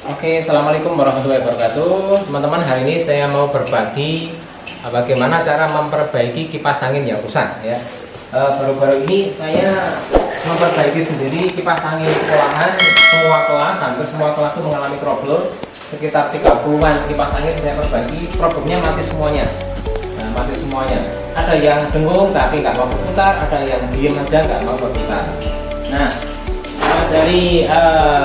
Oke, assalamualaikum warahmatullahi wabarakatuh, teman-teman. Hari ini saya mau berbagi bagaimana cara memperbaiki kipas angin yang rusak ya. Baru-baru ini saya memperbaiki sendiri kipas angin sekolahan. Semua kelas, hampir semua kelas itu mengalami problem. Sekitar 30-an kipas angin saya perbaiki, problemnya mati semuanya. Nah, mati semuanya. Ada yang dengung tapi nggak mau berputar, ada yang diem aja nggak mau berputar. Nah, dari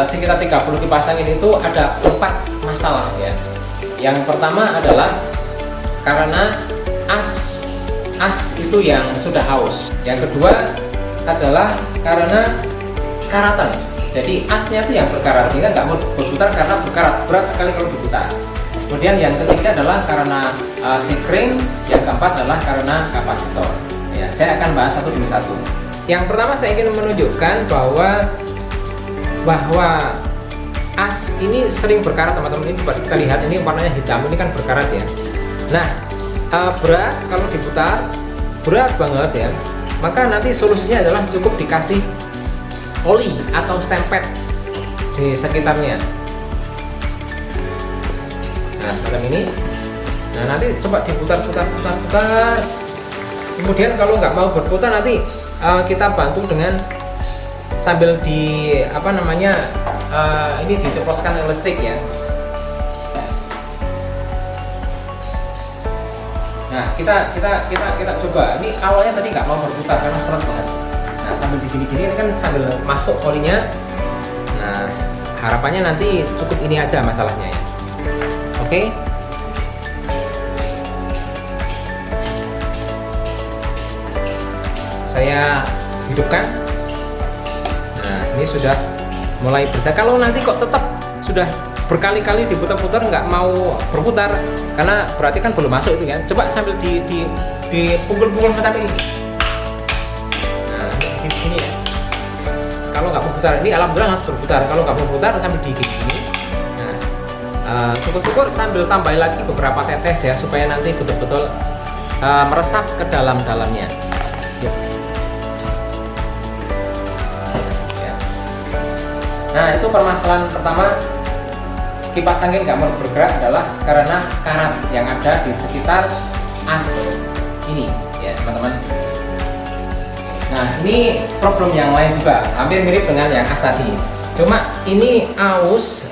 sekitar 30 kipas angin itu ada 4 masalah ya. Yang pertama adalah karena as itu yang sudah haus. Yang kedua adalah karena karatan. Jadi asnya itu yang berkarat sehingga nggak mau berputar karena berkarat, berat sekali kalau diputar. Kemudian yang ketiga adalah karena sikring. Yang keempat adalah karena kapasitor. Ya, saya akan bahas satu demi satu. Yang pertama saya ingin menunjukkan bahwa as ini sering berkarat, teman-teman. Ini kita lihat, ini warnanya hitam, ini kan berkarat ya. Nah, berat kalau diputar berat banget ya, maka nanti solusinya adalah cukup dikasih oli atau stempet di sekitarnya. Nah, macam ini. Nah, nanti coba diputar. Kemudian kalau nggak mau berputar, nanti kita bantu dengan sambil ini diceploskan listrik ya. Nah, kita coba. Ini awalnya tadi nggak mau berputar karena seret banget. Nah, sambil digini-gini ini kan sambil masuk olinya. Nah, harapannya nanti cukup ini aja masalahnya ya. Oke. Saya hidupkan. Nah, ini sudah mulai berjalan. Kalau nanti kok tetap sudah berkali-kali diputar-putar nggak mau berputar, karena berarti kan belum masuk itu kan. Coba sambil dipukul-pukul macam ini. Nah, ini ya. Kalau nggak berputar, ini alhamdulillah harus berputar. Kalau nggak berputar sambil digini. Nah, syukur-syukur sambil tambahin lagi beberapa tetes ya, supaya nanti betul-betul meresap ke dalam-dalamnya. Yuk. Nah, itu permasalahan pertama, kipas angin nggak mau bergerak adalah karena karat yang ada di sekitar as ini ya, teman-teman. Nah, ini problem yang lain juga hampir mirip dengan yang as tadi, cuma ini aus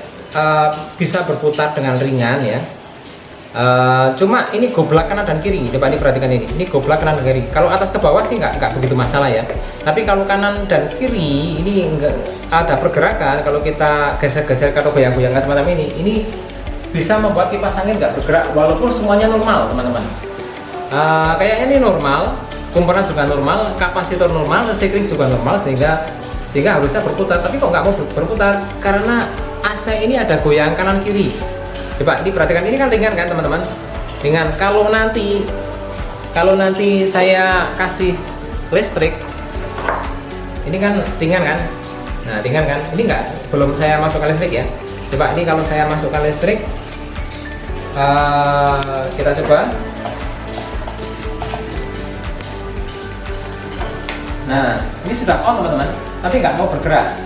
bisa berputar dengan ringan ya. Cuma ini goblak kanan dan kiri. Coba ini perhatikan, ini goblak kanan dan kiri. Kalau atas ke bawah sih nggak begitu masalah ya. Tapi kalau kanan dan kiri ini nggak ada pergerakan, kalau kita geser-geser atau goyang-goyang semacam ini bisa membuat kipas angin nggak bergerak walaupun semuanya normal, teman-teman. Kayak ini normal, kumparan juga normal, kapasitor normal, sikring juga normal, sehingga harusnya berputar. Tapi kok nggak mau berputar karena AC ini ada goyang kanan kiri. Coba diperhatikan, ini kan ringan kan teman-teman, ringan. Kalau nanti saya kasih listrik, ini kan ringan kan. Nah, ringan kan, ini belum saya masukkan listrik ya. Coba ini kalau saya masukkan listrik, kita coba. Nah, ini sudah on teman-teman, tapi nggak mau bergerak.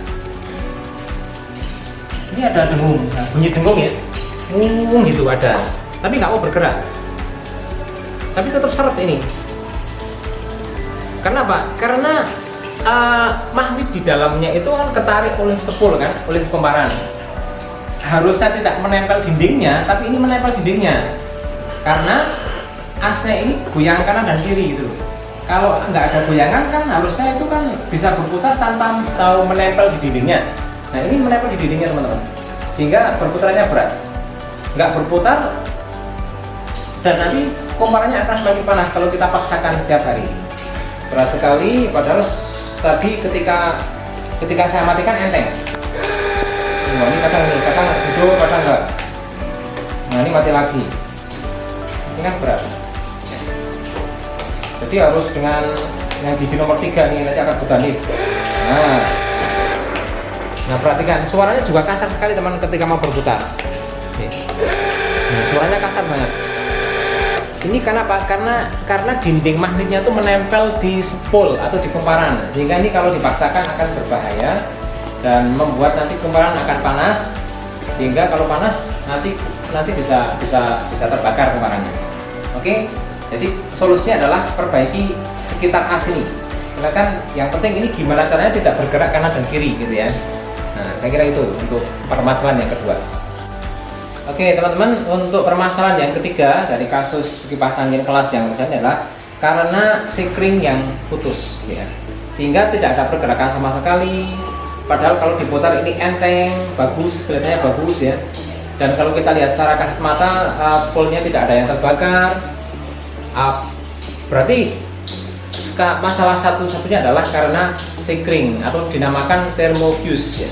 Ini ada dengung, bunyi dengung ya, gitu ada, tapi nggak mau bergerak. Tapi tetap seret ini. Karena apa? Karena magnet di dalamnya itu kan ketarik oleh spool kan, oleh kumparan. Harusnya tidak menempel dindingnya, tapi ini menempel dindingnya. Karena asnya ini goyang kanan dan kiri gitu. Kalau nggak ada goyangan kan harusnya itu kan bisa berputar tanpa tahu menempel di dindingnya. Nah, ini menempel di dindingnya teman-teman, sehingga berputarannya berat. Nggak berputar, dan nanti kumparannya akan semakin panas kalau kita paksakan setiap hari. Berat sekali, padahal tadi ketika saya matikan enteng. Nah, ini kadang hijau, kadang enggak. Nah, ini mati lagi. Ini kan berat. Jadi harus dengan yang di nomor 3 nih, nanti akan bertanding. Nah, perhatikan suaranya juga kasar sekali teman ketika mau berputar. Nah, suaranya kasar banget. Ini kenapa? Karena dinding magnetnya itu menempel di spool atau di kumparan, sehingga ini kalau dipaksakan akan berbahaya dan membuat nanti kumparan akan panas sehingga kalau panas nanti bisa terbakar kumparannya. Oke, jadi solusinya adalah perbaiki sekitar as ini. Silakan, yang penting ini gimana caranya tidak bergerak kanan dan kiri gitu ya. Nah, saya kira itu untuk permasalahan yang kedua. Oke teman-teman, untuk permasalahan yang ketiga dari kasus kipas angin kelas yang rusak adalah karena sekring yang putus ya, sehingga tidak ada pergerakan sama sekali. Padahal kalau diputar ini enteng, bagus, kelihatannya bagus ya. Dan kalau kita lihat secara kasat mata, spoolnya tidak ada yang terbakar. Berarti masalah satu-satunya adalah karena sekring atau dinamakan thermofuse ya.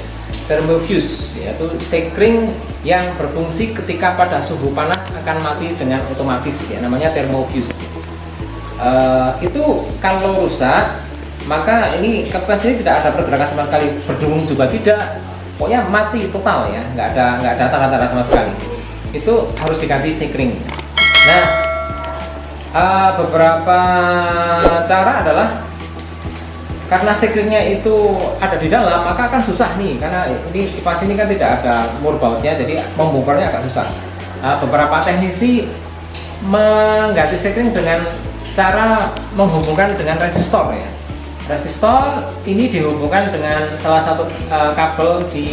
Thermofuse yaitu sekring yang berfungsi ketika pada suhu panas akan mati dengan otomatis ya, namanya thermofuse. Itu kalau rusak, maka ini kipas ini tidak ada pergerakan sama sekali, berdengung juga tidak, pokoknya mati total ya, nggak ada tanda-tanda sama sekali. Itu harus diganti sekring. Nah, beberapa cara adalah karena sekringnya itu ada di dalam, maka akan susah nih, karena ini kipas ini kan tidak ada mur bautnya, jadi membongkarnya agak susah. Beberapa teknisi mengganti sekring dengan cara menghubungkan dengan resistor ya. Resistor ini dihubungkan dengan salah satu kabel di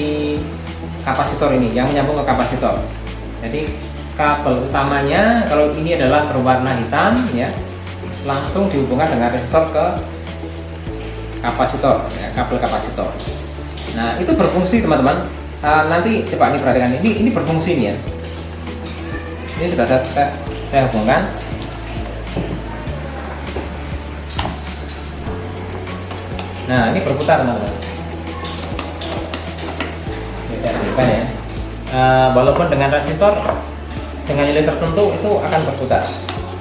kapasitor ini yang menyambung ke kapasitor. Jadi kabel utamanya kalau ini adalah berwarna hitam ya, langsung dihubungkan dengan resistor ke kapasitor ya, kabel kapasitor. Nah, itu berfungsi teman-teman. Nanti coba ini perhatikan, ini berfungsi nih ya. Ini sudah saya hubungkan. Nah, ini berputar teman-teman. Ini saya hubungkan ya. Walaupun dengan resistor dengan nilai tertentu itu akan berputar.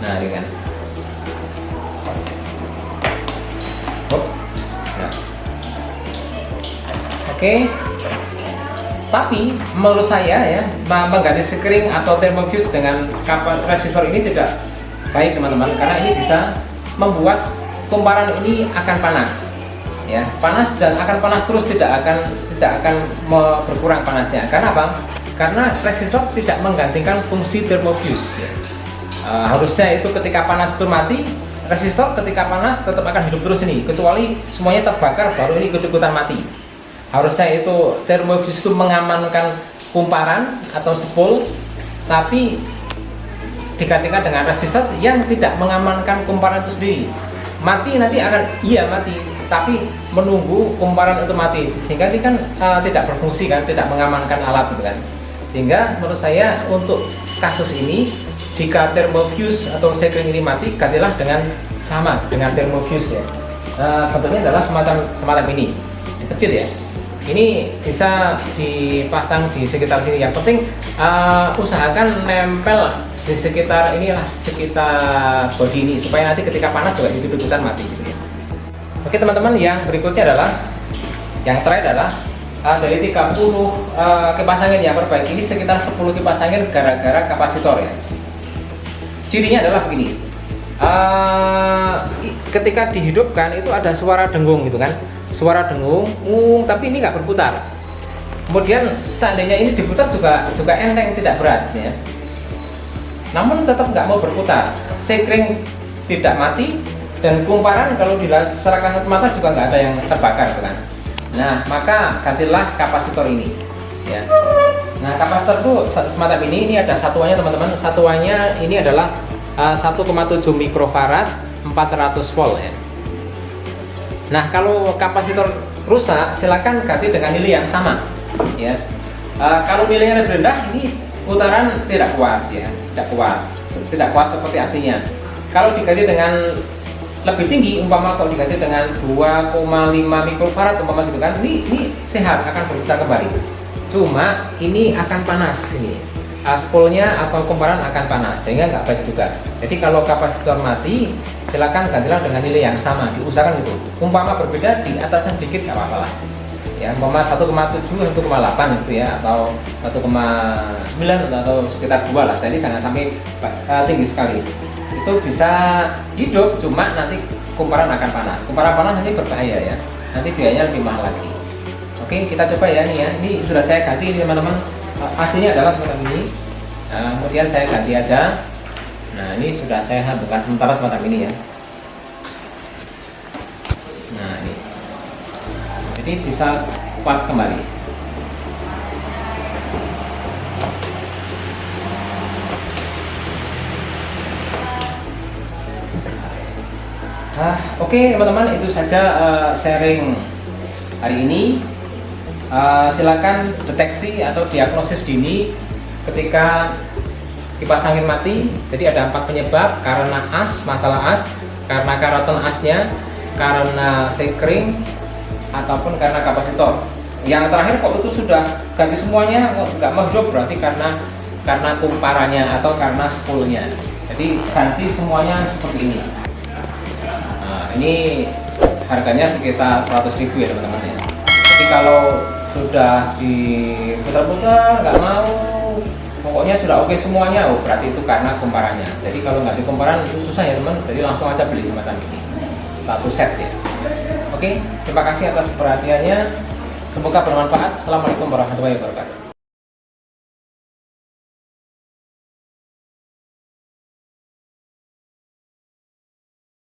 Nah, ini kan. Nah. Oke. Tapi menurut saya ya, mengganti sekring atau thermofuse dengan resistor ini tidak baik teman-teman, karena ini bisa membuat kumparan ini akan panas. Ya, panas dan akan panas terus, tidak akan berkurang panasnya. Karena apa? Karena resistor tidak menggantikan fungsi thermofuse ya. Harusnya itu ketika panas itu mati, resistor ketika panas tetap akan hidup terus ini, kecuali semuanya terbakar baru ini ikut-ikutan mati. Harusnya itu thermofuse itu mengamankan kumparan atau spool, tapi digantikan dengan resistor yang tidak mengamankan kumparan itu sendiri. Mati nanti akan mati, tapi menunggu kumparan itu mati, sehingga ini kan tidak berfungsi kan, tidak mengamankan alat gitu kan. Sehingga menurut saya untuk kasus ini, jika thermofuse atau sekring ini mati, gantilah dengan sama dengan thermofuse ya. Bentuknya adalah semacam ini, kecil ya. Ini bisa dipasang di sekitar sini. Yang penting usahakan nempel di sekitar inilah, sekitar bodi ini, supaya nanti ketika panas juga ikut-ikutan mati gitu ya. Oke teman-teman, yang berikutnya adalah yang terakhir adalah dari 30 kipas angin yang perbaiki ini sekitar 10 kipas angin gara-gara kapasitor ya. Cirinya adalah begini, ketika dihidupkan itu ada suara dengung gitu kan, suara dengung, tapi ini nggak berputar. Kemudian seandainya ini diputar juga enteng, tidak berat ya. Namun tetap nggak mau berputar, sekring tidak mati, dan kumparan kalau dilihat secara kasat mata juga nggak ada yang terbakar gitu kan. Nah, maka gantilah kapasitor ini ya. Nah, kapasitor itu semacam ini ada satuannya teman-teman. Satuannya ini adalah 1,7 mikrofarad 400 volt ya. Nah, kalau kapasitor rusak silakan ganti dengan nilai yang sama ya. Kalau nilainya lebih rendah, ini putaran tidak kuat ya, tidak kuat seperti aslinya. Kalau diganti dengan lebih tinggi, umpama kalau diganti dengan 2,5 mikrofarad umpama gitu kan, ini sehat, akan berputar kembali. Cuma ini akan panas ini, spoolnya atau kumparan akan panas, sehingga nggak baik juga. Jadi kalau kapasitor mati, silakan gantilah dengan nilai yang sama, diusahakan itu. Umpama berbeda di atasnya sedikit nggak apa-apa lah. Ya, umpama 1,7, 1,8 gitu ya, atau 1,9 atau sekitar 2 lah. Jadi jangan sampai tinggi sekali. Itu bisa hidup, cuma nanti kumparan akan panas. Kumparan panas nanti berbahaya ya, nanti biayanya lebih mahal lagi. Oke, kita coba ya nih ya. Ini sudah saya ganti ini teman-teman. aslinya adalah semacam ini. Nah, kemudian saya ganti aja. Nah, ini sudah saya buka sementara semacam ini ya. Nah, ini jadi bisa kuat kembali. Oke teman-teman, itu saja sharing hari ini. Silakan deteksi atau diagnosis dini ketika kipas angin mati. Jadi ada 4 penyebab: karena masalah as, karena karaton asnya, karena sekring, ataupun karena kapasitor. Yang terakhir kok itu sudah ganti semuanya nggak mau hidup, berarti karena kumparannya atau karena spoolnya. Jadi ganti semuanya seperti ini. Nah, ini harganya sekitar 100.000 ya teman-teman ya. Jadi kalau sudah diputar-putar nggak mau, pokoknya sudah oke semuanya, berarti itu karena kumparannya. Jadi kalau nggak di kumparan itu susah ya teman, jadi langsung aja beli semacam ini, satu set ya. Oke, terima kasih atas perhatiannya, semoga bermanfaat. Assalamualaikum warahmatullahi wabarakatuh.